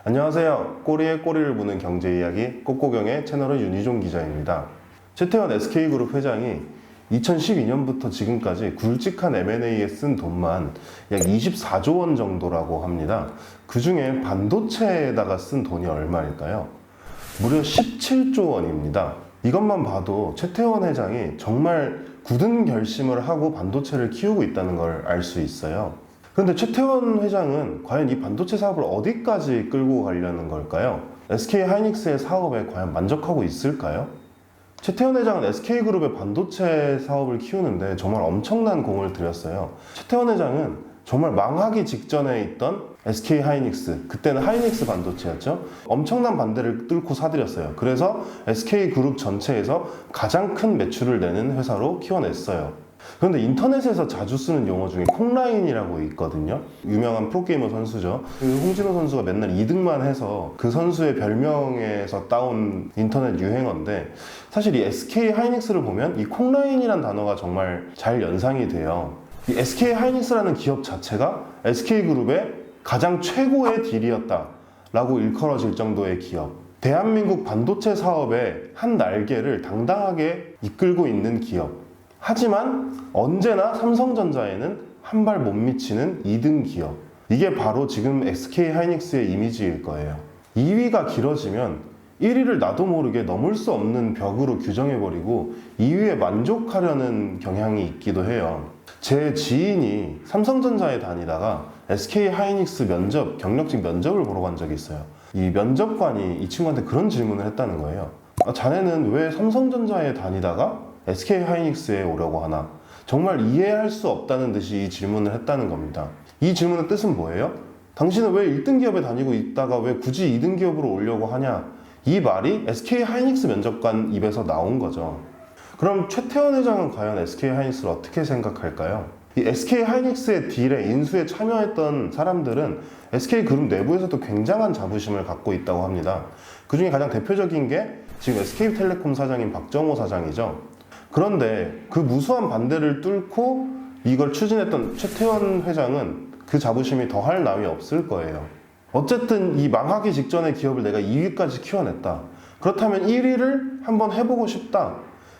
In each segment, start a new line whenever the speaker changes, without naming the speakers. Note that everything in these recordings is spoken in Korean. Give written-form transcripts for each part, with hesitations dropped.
안녕하세요. 꼬리에 꼬리를 무는 경제 이야기 꽃고경의 채널은 윤희종 기자입니다. 최태원 SK그룹 회장이 2012년부터 지금까지 굵직한 M&A에 쓴 돈만 약 24조 원 정도라고 합니다. 그 중에 반도체에다가 쓴 돈이 얼마일까요? 무려 17조 원입니다. 이것만 봐도 최태원 회장이 정말 굳은 결심을 하고 반도체를 키우고 있다는 걸 알 수 있어요. 그런데 최태원 회장은 과연 이 반도체 사업을 어디까지 끌고 가려는 걸까요? SK하이닉스의 사업에 과연 만족하고 있을까요? 최태원 회장은 SK그룹의 반도체 사업을 키우는데 정말 엄청난 공을 들였어요. 최태원 회장은 정말 망하기 직전에 있던 SK하이닉스, 그때는 하이닉스 반도체였죠. 엄청난 반대를 뚫고 사들였어요. 그래서 SK그룹 전체에서 가장 큰 매출을 내는 회사로 키워냈어요. 그런데 인터넷에서 자주 쓰는 용어 중에 콩라인이라고 있거든요. 유명한 프로게이머 선수죠. 홍진호 선수가 맨날 2등만 해서 그 선수의 별명에서 따온 인터넷 유행어인데, 사실 이 SK하이닉스를 보면 이 콩라인이란 단어가 정말 잘 연상이 돼요. 이 SK하이닉스라는 기업 자체가 SK그룹의 가장 최고의 딜이었다 라고 일컬어질 정도의 기업, 대한민국 반도체 사업의 한 날개를 당당하게 이끌고 있는 기업. 하지만 언제나 삼성전자에는 한 발 못 미치는 2등 기업. 이게 바로 지금 SK하이닉스의 이미지일 거예요. 2위가 길어지면 1위를 나도 모르게 넘을 수 없는 벽으로 규정해버리고 2위에 만족하려는 경향이 있기도 해요. 제 지인이 삼성전자에 다니다가 SK하이닉스 경력직 면접을 보러 간 적이 있어요. 이 면접관이 이 친구한테 그런 질문을 했다는 거예요. 자네는 왜 삼성전자에 다니다가 SK하이닉스에 오려고 하나? 정말 이해할 수 없다는 듯이 이 질문을 했다는 겁니다. 이 질문의 뜻은 뭐예요? 당신은 왜 1등 기업에 다니고 있다가 왜 굳이 2등 기업으로 오려고 하냐? 이 말이 SK하이닉스 면접관 입에서 나온 거죠. 그럼 최태원 회장은 과연 SK하이닉스를 어떻게 생각할까요? 이 SK하이닉스의 딜에 인수에 참여했던 사람들은 SK그룹 내부에서도 굉장한 자부심을 갖고 있다고 합니다. 그 중에 가장 대표적인 게 지금 SK텔레콤 사장인 박정호 사장이죠. 그런데 그 무수한 반대를 뚫고 이걸 추진했던 최태원 회장은 그 자부심이 더할 나위 없을 거예요. 어쨌든 이 망하기 직전의 기업을 내가 2위까지 키워냈다. 그렇다면 1위를 한번 해보고 싶다.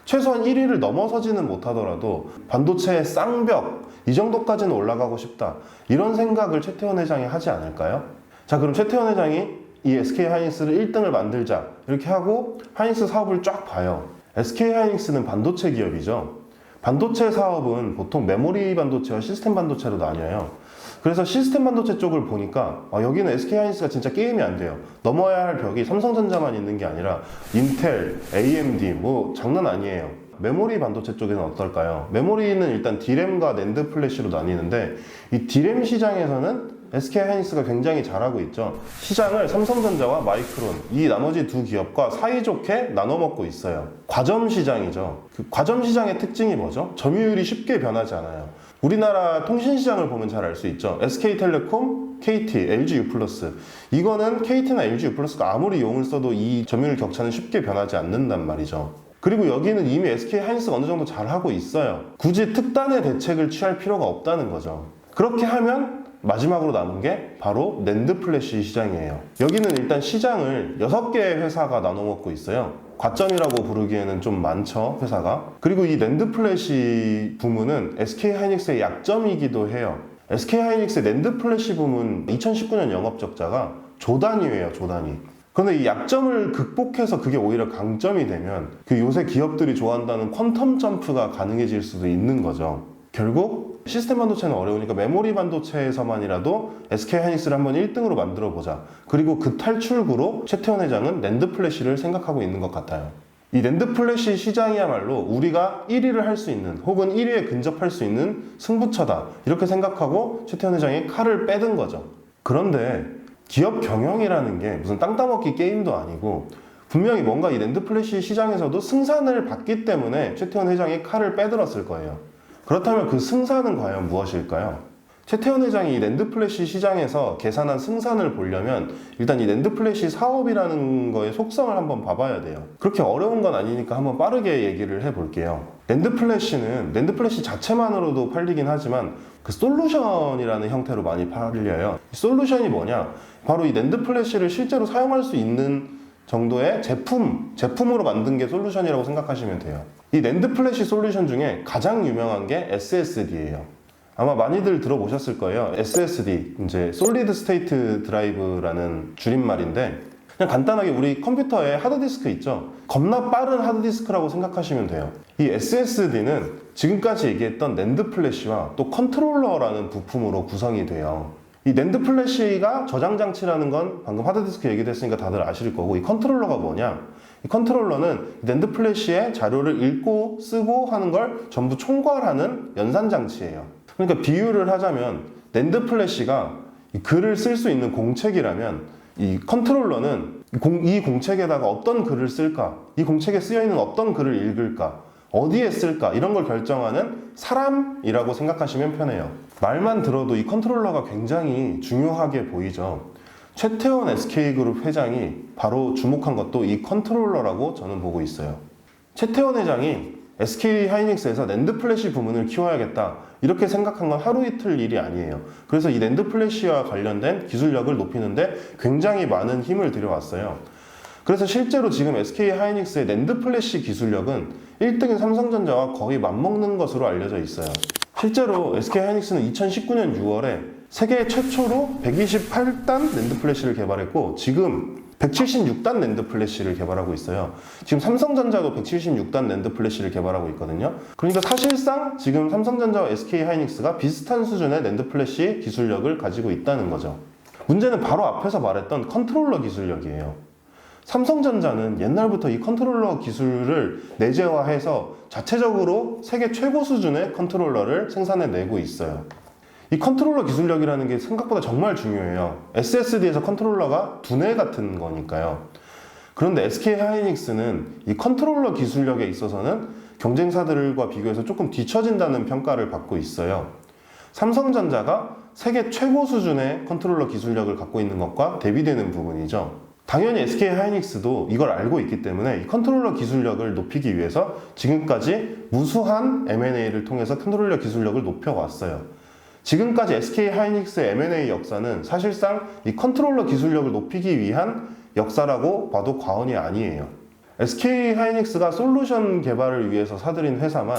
최소한 1위를 넘어서지는 못하더라도 반도체의 쌍벽, 이 정도까지는 올라가고 싶다. 이런 생각을 최태원 회장이 하지 않을까요? 자, 그럼 최태원 회장이 이 SK하이닉스를 1등을 만들자 이렇게 하고 하이닉스 사업을 쫙 봐요. SK하이닉스는 반도체 기업이죠. 반도체 사업은 보통 메모리 반도체와 시스템 반도체로 나뉘어요. 그래서 시스템 반도체 쪽을 보니까 여기는 SK하이닉스가 진짜 게임이 안 돼요. 넘어야 할 벽이 삼성전자만 있는 게 아니라 인텔, AMD 뭐 장난 아니에요. 메모리 반도체 쪽에는 어떨까요? 메모리는 일단 D램과 낸드 플래시로 나뉘는데 이 D램 시장에서는 SK하이닉스가 굉장히 잘하고 있죠. 시장을 삼성전자와 마이크론, 이 나머지 두 기업과 사이좋게 나눠 먹고 있어요. 과점 시장이죠. 그 과점 시장의 특징이 뭐죠? 점유율이 쉽게 변하지 않아요. 우리나라 통신 시장을 보면 잘 알 수 있죠. SK텔레콤, KT, LG U+. 이거는 KT나 LG U+가 아무리 용을 써도 이 점유율 격차는 쉽게 변하지 않는단 말이죠. 그리고 여기는 이미 SK하이닉스가 어느 정도 잘하고 있어요. 굳이 특단의 대책을 취할 필요가 없다는 거죠. 그렇게 하면 마지막으로 남은 게 바로 낸드 플래시 시장이에요. 여기는 일단 시장을 6개의 회사가 나눠 먹고 있어요. 과점이라고 부르기에는 좀 많죠, 회사가. 그리고 이 낸드 플래시 부문은 SK하이닉스의 약점이기도 해요. SK하이닉스의 낸드 플래시 부문 2019년 영업 적자가 조 단위예요, 조 단위. 그런데 이 약점을 극복해서 그게 오히려 강점이 되면 그 요새 기업들이 좋아한다는 퀀텀 점프가 가능해질 수도 있는 거죠. 결국 시스템 반도체는 어려우니까 메모리 반도체에서만이라도 SK하이닉스를 한번 1등으로 만들어보자. 그리고 그 탈출구로 최태원 회장은 낸드 플래시를 생각하고 있는 것 같아요. 이 낸드 플래시 시장이야말로 우리가 1위를 할 수 있는 혹은 1위에 근접할 수 있는 승부처다. 이렇게 생각하고 최태원 회장이 칼을 빼든 거죠. 그런데 기업 경영이라는 게 무슨 땅 따먹기 게임도 아니고 분명히 뭔가 이 낸드 플래시 시장에서도 승산을 봤기 때문에 최태원 회장이 칼을 빼들었을 거예요. 그렇다면 그 승산은 과연 무엇일까요? 최태원 회장이 이 낸드 플래시 시장에서 계산한 승산을 보려면 일단 이 낸드 플래시 사업이라는 거의 속성을 한번 봐봐야 돼요. 그렇게 어려운 건 아니니까 한번 빠르게 얘기를 해볼게요. 낸드 플래시 자체만으로도 팔리긴 하지만 그 솔루션이라는 형태로 많이 팔려요. 이 솔루션이 뭐냐? 바로 이 낸드 플래시를 실제로 사용할 수 있는 정도의 제품으로 만든 게 솔루션이라고 생각하시면 돼요. 이 낸드 플래시 솔루션 중에 가장 유명한 게 SSD예요. 아마 많이들 들어보셨을 거예요. SSD, 이제 Solid State Drive라는 줄임말인데, 그냥 간단하게 우리 컴퓨터에 하드디스크 있죠? 겁나 빠른 하드디스크라고 생각하시면 돼요. 이 SSD는 지금까지 얘기했던 낸드 플래시와 또 컨트롤러라는 부품으로 구성이 돼요. 이 낸드 플래시가 저장 장치라는 건 방금 하드디스크 얘기도 했으니까 다들 아실 거고, 이 컨트롤러가 뭐냐? 이 컨트롤러는 낸드 플래시의 자료를 읽고 쓰고 하는 걸 전부 총괄하는 연산 장치예요. 그러니까 비유를 하자면 낸드 플래시가 글을 쓸 수 있는 공책이라면 이 컨트롤러는 이 공책에다가 어떤 글을 쓸까, 이 공책에 쓰여있는 어떤 글을 읽을까, 어디에 쓸까, 이런 걸 결정하는 사람이라고 생각하시면 편해요. 말만 들어도 이 컨트롤러가 굉장히 중요하게 보이죠. 최태원 SK그룹 회장이 바로 주목한 것도 이 컨트롤러라고 저는 보고 있어요. 최태원 회장이 SK 하이닉스에서 낸드 플래시 부문을 키워야겠다, 이렇게 생각한 건 하루 이틀 일이 아니에요. 그래서 이 낸드 플래시와 관련된 기술력을 높이는데 굉장히 많은 힘을 들여왔어요. 그래서 실제로 지금 SK 하이닉스의 낸드 플래시 기술력은 1등인 삼성전자와 거의 맞먹는 것으로 알려져 있어요. 실제로 SK 하이닉스는 2019년 6월에 세계 최초로 128단 낸드 플래시를 개발했고, 지금 176단 낸드 플래시를 개발하고 있어요. 지금 삼성전자도 176단 낸드 플래시를 개발하고 있거든요. 그러니까 사실상 지금 삼성전자와 SK 하이닉스가 비슷한 수준의 낸드 플래시 기술력을 가지고 있다는 거죠. 문제는 바로 앞에서 말했던 컨트롤러 기술력이에요. 삼성전자는 옛날부터 이 컨트롤러 기술을 내재화해서 자체적으로 세계 최고 수준의 컨트롤러를 생산해내고 있어요. 이 컨트롤러 기술력이라는 게 생각보다 정말 중요해요. SSD에서 컨트롤러가 두뇌 같은 거니까요. 그런데 SK 하이닉스는 이 컨트롤러 기술력에 있어서는 경쟁사들과 비교해서 조금 뒤처진다는 평가를 받고 있어요. 삼성전자가 세계 최고 수준의 컨트롤러 기술력을 갖고 있는 것과 대비되는 부분이죠. 당연히 SK 하이닉스도 이걸 알고 있기 때문에 이 컨트롤러 기술력을 높이기 위해서 지금까지 무수한 M&A를 통해서 컨트롤러 기술력을 높여왔어요. 지금까지 SK 하이닉스의 M&A 역사는 사실상 이 컨트롤러 기술력을 높이기 위한 역사라고 봐도 과언이 아니에요. SK 하이닉스가 솔루션 개발을 위해서 사들인 회사만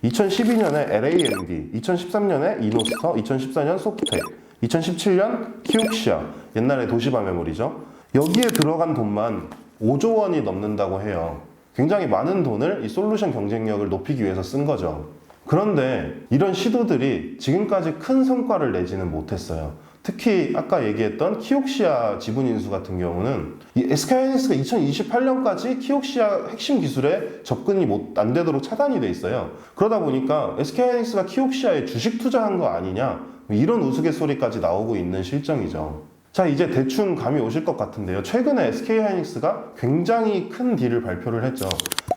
2012년에 LAMD, 2013년에 이노스터, 2014년 소프텍, 2017년 키옥시아, 옛날에 도시바 메모리죠. 여기에 들어간 돈만 5조 원이 넘는다고 해요. 굉장히 많은 돈을 이 솔루션 경쟁력을 높이기 위해서 쓴 거죠. 그런데 이런 시도들이 지금까지 큰 성과를 내지는 못했어요. 특히 아까 얘기했던 키옥시아 지분 인수 같은 경우는 이 SK하이닉스가 2028년까지 키옥시아 핵심 기술에 접근이 안 되도록 차단이 돼 있어요. 그러다 보니까 SK하이닉스가 키옥시아에 주식 투자한 거 아니냐, 이런 우스갯소리까지 나오고 있는 실정이죠. 자, 이제 대충 감이 오실 것 같은데요. 최근에 SK하이닉스가 굉장히 큰 딜을 발표를 했죠.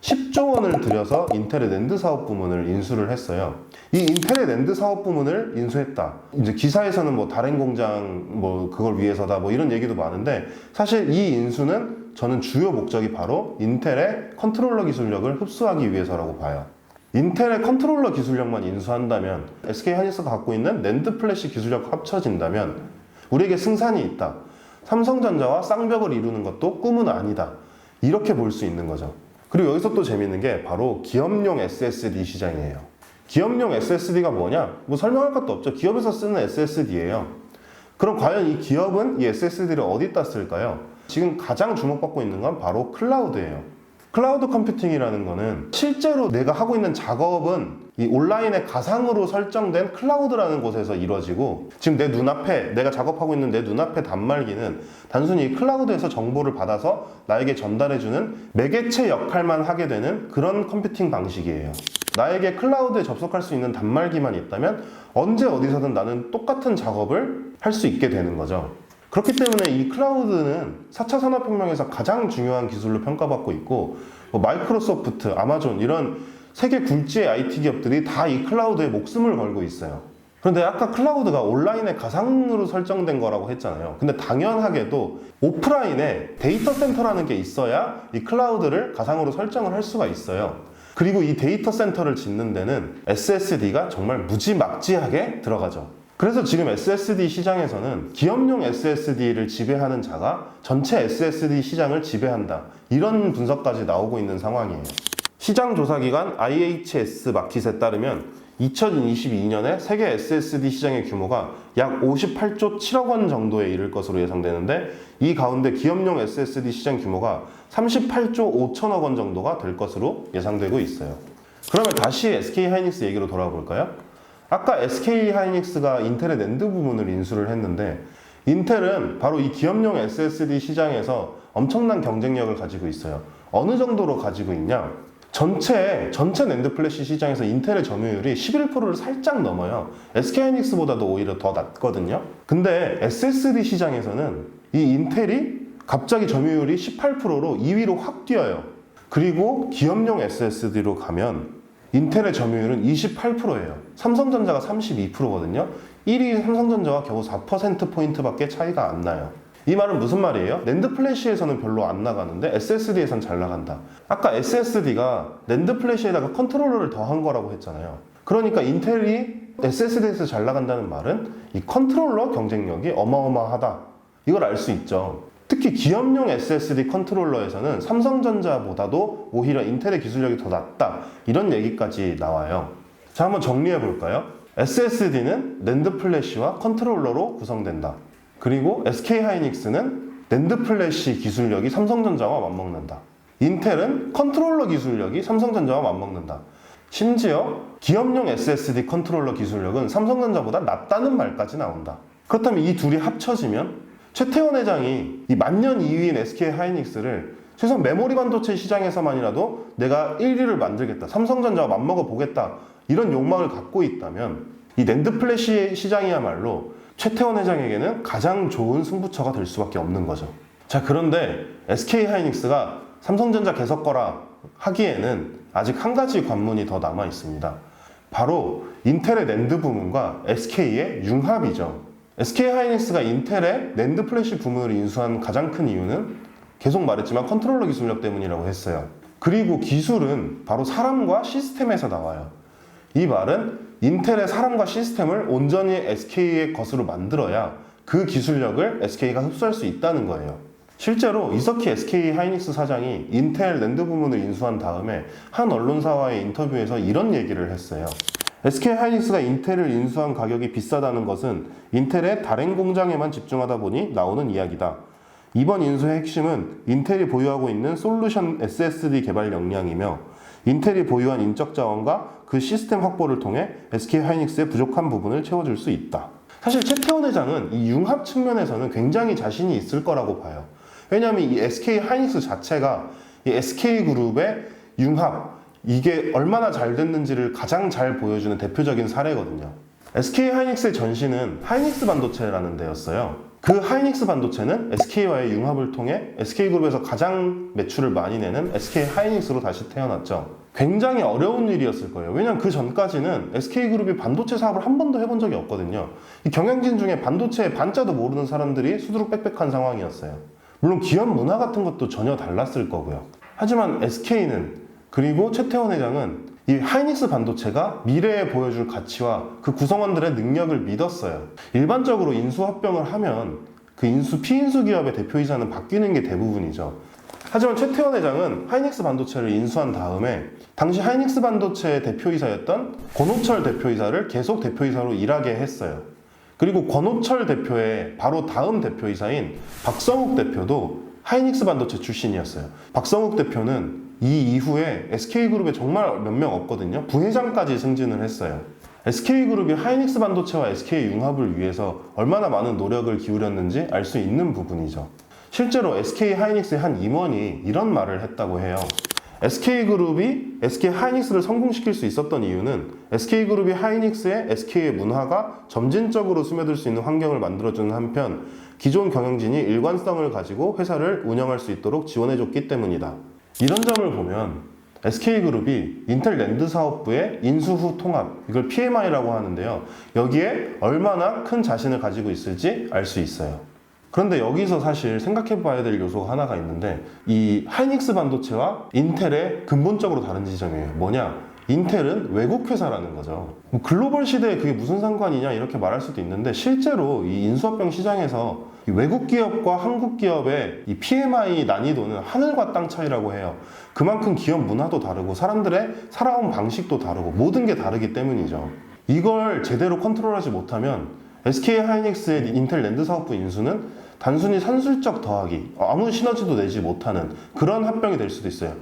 10조 원을 들여서 인텔의 낸드 사업 부문을 인수를 했어요. 이 인텔의 낸드 사업 부문을 인수했다. 이제 기사에서는 뭐 다른 공장 뭐 그걸 위해서다 뭐 이런 얘기도 많은데, 사실 이 인수는 저는 주요 목적이 바로 인텔의 컨트롤러 기술력을 흡수하기 위해서라고 봐요. 인텔의 컨트롤러 기술력만 인수한다면, SK하이닉스가 갖고 있는 낸드 플래시 기술력 합쳐진다면 우리에게 승산이 있다. 삼성전자와 쌍벽을 이루는 것도 꿈은 아니다. 이렇게 볼 수 있는 거죠. 그리고 여기서 또 재밌는 게 바로 기업용 SSD 시장이에요. 기업용 SSD가 뭐냐? 뭐 설명할 것도 없죠. 기업에서 쓰는 SSD예요. 그럼 과연 이 기업은 이 SSD를 어디다 쓸까요? 지금 가장 주목받고 있는 건 바로 클라우드예요. 클라우드 컴퓨팅이라는 거는 실제로 내가 하고 있는 작업은 이 온라인에 가상으로 설정된 클라우드라는 곳에서 이루어지고, 지금 내 눈앞에, 내가 작업하고 있는 내 눈앞에 단말기는 단순히 이 클라우드에서 정보를 받아서 나에게 전달해주는 매개체 역할만 하게 되는 그런 컴퓨팅 방식이에요. 나에게 클라우드에 접속할 수 있는 단말기만 있다면 언제 어디서든 나는 똑같은 작업을 할 수 있게 되는 거죠. 그렇기 때문에 이 클라우드는 4차 산업혁명에서 가장 중요한 기술로 평가받고 있고, 뭐 마이크로소프트, 아마존 이런 세계 굴지의 IT 기업들이 다 이 클라우드에 목숨을 걸고 있어요. 그런데 아까 클라우드가 온라인에 가상으로 설정된 거라고 했잖아요. 근데 당연하게도 오프라인에 데이터 센터라는 게 있어야 이 클라우드를 가상으로 설정을 할 수가 있어요. 그리고 이 데이터 센터를 짓는 데는 SSD가 정말 무지막지하게 들어가죠. 그래서 지금 SSD 시장에서는 기업용 SSD를 지배하는 자가 전체 SSD 시장을 지배한다, 이런 분석까지 나오고 있는 상황이에요. 시장 조사기관 IHS 마켓에 따르면 2022년에 세계 SSD 시장의 규모가 약 58조 7억 원 정도에 이를 것으로 예상되는데, 이 가운데 기업용 SSD 시장 규모가 38조 5천억 원 정도가 될 것으로 예상되고 있어요. 그러면 다시 SK하이닉스 얘기로 돌아와 볼까요? 아까 SK하이닉스가 인텔의 낸드 부문을 인수를 했는데, 인텔은 바로 이 기업용 SSD 시장에서 엄청난 경쟁력을 가지고 있어요. 어느 정도로 가지고 있냐? 전체 낸드 플래시 시장에서 인텔의 점유율이 11%를 살짝 넘어요. SK하이닉스보다도 오히려 더 낮거든요. 근데 SSD 시장에서는 이 인텔이 갑자기 점유율이 18%로 2위로 확 뛰어요. 그리고 기업용 SSD로 가면 인텔의 점유율은 28%예요. 삼성전자가 32%거든요. 1위 삼성전자와 겨우 4%포인트밖에 차이가 안 나요. 이 말은 무슨 말이에요? 낸드 플래시에서는 별로 안 나가는데 SSD에선 잘 나간다. 아까 SSD가 낸드 플래시에다가 컨트롤러를 더한 거라고 했잖아요. 그러니까 인텔이 SSD에서 잘 나간다는 말은 이 컨트롤러 경쟁력이 어마어마하다, 이걸 알 수 있죠. 특히 기업용 SSD 컨트롤러에서는 삼성전자보다도 오히려 인텔의 기술력이 더 낫다, 이런 얘기까지 나와요. 자, 한번 정리해 볼까요? SSD는 낸드 플래시와 컨트롤러로 구성된다. 그리고 SK하이닉스는 낸드 플래시 기술력이 삼성전자와 맞먹는다. 인텔은 컨트롤러 기술력이 삼성전자와 맞먹는다. 심지어 기업용 SSD 컨트롤러 기술력은 삼성전자보다 낫다는 말까지 나온다. 그렇다면 이 둘이 합쳐지면 최태원 회장이 이 만년 2위인 SK하이닉스를 최소한 메모리 반도체 시장에서만이라도 내가 1위를 만들겠다, 삼성전자와 맞먹어 보겠다, 이런 욕망을 갖고 있다면 이 낸드 플래시 시장이야말로 최태원 회장에게는 가장 좋은 승부처가 될 수밖에 없는 거죠. 자, 그런데 SK하이닉스가 삼성전자 개섞어라 하기에는 아직 한 가지 관문이 더 남아 있습니다. 바로 인텔의 낸드 부문과 SK의 융합이죠. SK하이닉스가 인텔의 낸드 플래시 부문을 인수한 가장 큰 이유는 계속 말했지만 컨트롤러 기술력 때문이라고 했어요. 그리고 기술은 바로 사람과 시스템에서 나와요. 이 말은 인텔의 사람과 시스템을 온전히 SK의 것으로 만들어야 그 기술력을 SK가 흡수할 수 있다는 거예요. 실제로 이석희 SK하이닉스 사장이 인텔 낸드 부문을 인수한 다음에 한 언론사와의 인터뷰에서 이런 얘기를 했어요. SK하이닉스가 인텔을 인수한 가격이 비싸다는 것은 인텔의 다른 공장에만 집중하다 보니 나오는 이야기다. 이번 인수의 핵심은 인텔이 보유하고 있는 솔루션 SSD 개발 역량이며 인텔이 보유한 인적 자원과 그 시스템 확보를 통해 SK하이닉스의 부족한 부분을 채워줄 수 있다. 사실 최태원 회장은 이 융합 측면에서는 굉장히 자신이 있을 거라고 봐요. 왜냐하면 이 SK하이닉스 자체가 이 SK그룹의 융합, 이게 얼마나 잘 됐는지를 가장 잘 보여주는 대표적인 사례거든요. SK하이닉스의 전신은 하이닉스 반도체라는 데였어요. 그 하이닉스 반도체는 SK와의 융합을 통해 SK그룹에서 가장 매출을 많이 내는 SK하이닉스로 다시 태어났죠. 굉장히 어려운 일이었을 거예요. 왜냐하면 그 전까지는 SK그룹이 반도체 사업을 한 번도 해본 적이 없거든요. 이 경영진 중에 반도체의 반자도 모르는 사람들이 수두룩 빽빽한 상황이었어요. 물론 기업 문화 같은 것도 전혀 달랐을 거고요. 하지만 SK는, 그리고 최태원 회장은 이 하이닉스 반도체가 미래에 보여줄 가치와 그 구성원들의 능력을 믿었어요. 일반적으로 인수합병을 하면 그 피인수 기업의 대표이사는 바뀌는 게 대부분이죠. 하지만 최태원 회장은 하이닉스 반도체를 인수한 다음에 당시 하이닉스 반도체의 대표이사였던 권호철 대표이사를 계속 대표이사로 일하게 했어요. 그리고 권호철 대표의 바로 다음 대표이사인 박성욱 대표도 하이닉스 반도체 출신이었어요. 박성욱 대표는 이 이후에 SK그룹에 정말 몇 명 없거든요. 부회장까지 승진을 했어요. SK그룹이 하이닉스 반도체와 SK 융합을 위해서 얼마나 많은 노력을 기울였는지 알 수 있는 부분이죠. 실제로 SK하이닉스의 한 임원이 이런 말을 했다고 해요. SK그룹이 SK하이닉스를 성공시킬 수 있었던 이유는 SK그룹이 하이닉스의 SK의 문화가 점진적으로 스며들 수 있는 환경을 만들어주는 한편 기존 경영진이 일관성을 가지고 회사를 운영할 수 있도록 지원해줬기 때문이다. 이런 점을 보면 SK그룹이 인텔 낸드 사업부의 인수 후 통합, 이걸 PMI라고 하는데요. 여기에 얼마나 큰 자신을 가지고 있을지 알 수 있어요. 그런데 여기서 사실 생각해 봐야 될 요소가 하나가 있는데, 이 하이닉스 반도체와 인텔의 근본적으로 다른 지점이에요. 뭐냐? 인텔은 외국 회사라는 거죠. 뭐 글로벌 시대에 그게 무슨 상관이냐 이렇게 말할 수도 있는데, 실제로 이 인수합병 시장에서 이 외국 기업과 한국 기업의 이 PMI 난이도는 하늘과 땅 차이라고 해요. 그만큼 기업 문화도 다르고 사람들의 살아온 방식도 다르고 모든 게 다르기 때문이죠. 이걸 제대로 컨트롤하지 못하면 SK 하이닉스의 인텔 랜드 사업부 인수는 단순히 산술적 더하기, 아무 시너지도 내지 못하는 그런 합병이 될 수도 있어요.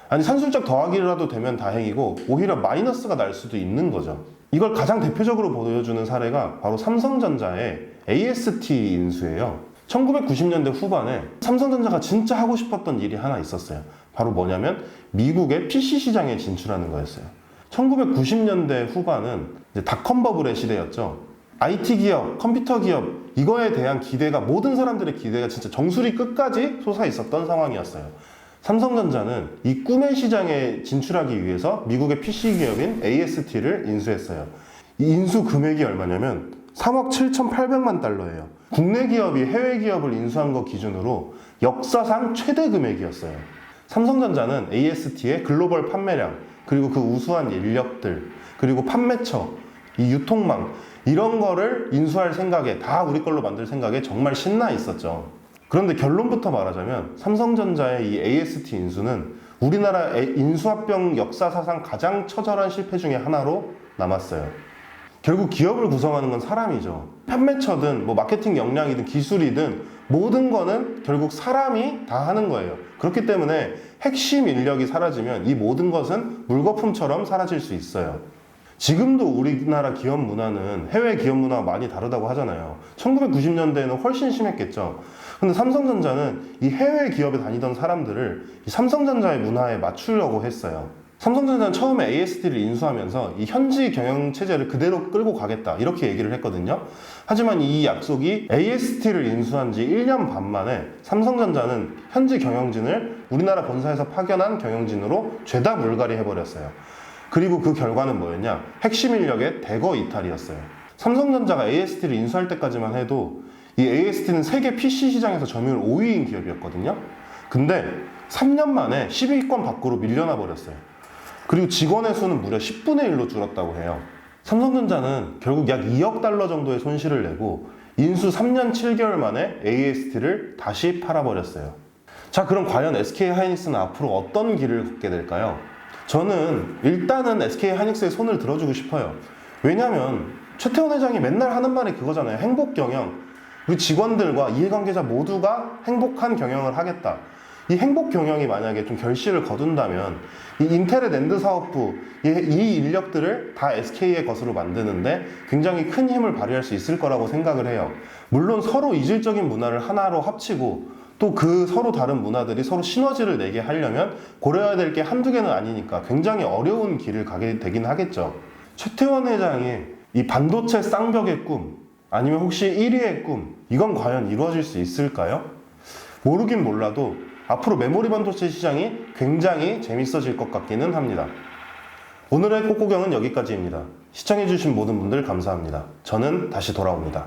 아니, 산술적 더하기라도 되면 다행이고 오히려 마이너스가 날 수도 있는 거죠. 이걸 가장 대표적으로 보여주는 사례가 바로 삼성전자의 AST 인수예요. 1990년대 후반에 삼성전자가 진짜 하고 싶었던 일이 하나 있었어요. 바로 뭐냐면 미국의 PC 시장에 진출하는 거였어요. 1990년대 후반은 이제 닷컴 버블의 시대였죠. IT 기업, 컴퓨터 기업, 이거에 대한 기대가, 모든 사람들의 기대가 진짜 정수리 끝까지 솟아 있었던 상황이었어요. 삼성전자는 이 꿈의 시장에 진출하기 위해서 미국의 PC 기업인 AST를 인수했어요. 이 인수 금액이 얼마냐면 3억 7,800만 달러예요. 국내 기업이 해외 기업을 인수한 거 기준으로 역사상 최대 금액이었어요. 삼성전자는 AST의 글로벌 판매량, 그리고 그 우수한 인력들, 그리고 판매처, 이 유통망, 이런 거를 인수할 생각에, 다 우리 걸로 만들 생각에 정말 신나 있었죠. 그런데 결론부터 말하자면 삼성전자의 이 AST 인수는 우리나라 인수합병 역사사상 가장 처절한 실패 중에 하나로 남았어요. 결국 기업을 구성하는 건 사람이죠. 판매처든 뭐 마케팅 역량이든 기술이든 모든 거는 결국 사람이 다 하는 거예요. 그렇기 때문에 핵심 인력이 사라지면 이 모든 것은 물거품처럼 사라질 수 있어요. 지금도 우리나라 기업 문화는 해외 기업 문화와 많이 다르다고 하잖아요. 1990년대에는 훨씬 심했겠죠. 근데 삼성전자는 이 해외 기업에 다니던 사람들을 이 삼성전자의 문화에 맞추려고 했어요. 삼성전자는 처음에 AST를 인수하면서 이 현지 경영 체제를 그대로 끌고 가겠다 이렇게 얘기를 했거든요. 하지만 이 약속이 AST를 인수한 지 1년 반 만에 삼성전자는 현지 경영진을 우리나라 본사에서 파견한 경영진으로 죄다 물갈이 해버렸어요. 그리고 그 결과는 뭐였냐? 핵심 인력의 대거 이탈이었어요. 삼성전자가 AST를 인수할 때까지만 해도 이 AST는 세계 PC 시장에서 점유율 5위인 기업이었거든요. 근데 3년 만에 10위권 밖으로 밀려나 버렸어요. 그리고 직원의 수는 무려 10분의 1로 줄었다고 해요. 삼성전자는 결국 약 2억 달러 정도의 손실을 내고 인수 3년 7개월 만에 AST를 다시 팔아버렸어요. 자, 그럼 과연 SK 하이닉스는 앞으로 어떤 길을 걷게 될까요? 저는 일단은 SK 하이닉스의 손을 들어주고 싶어요. 왜냐면 최태원 회장이 맨날 하는 말이 그거잖아요. 행복 경영. 우리 직원들과 이해관계자 모두가 행복한 경영을 하겠다. 이 행복 경영이 만약에 좀 결실을 거둔다면 이 인텔의 랜드 사업부, 이 인력들을 다 SK의 것으로 만드는데 굉장히 큰 힘을 발휘할 수 있을 거라고 생각을 해요. 물론 서로 이질적인 문화를 하나로 합치고 또 그 서로 다른 문화들이 서로 시너지를 내게 하려면 고려해야 될 게 한두 개는 아니니까 굉장히 어려운 길을 가게 되긴 하겠죠. 최태원 회장이 이 반도체 쌍벽의 꿈, 아니면 혹시 1위의 꿈, 이건 과연 이루어질 수 있을까요? 모르긴 몰라도 앞으로 메모리 반도체 시장이 굉장히 재밌어질 것 같기는 합니다. 오늘의 꽃구경은 여기까지입니다. 시청해주신 모든 분들 감사합니다. 저는 다시 돌아옵니다.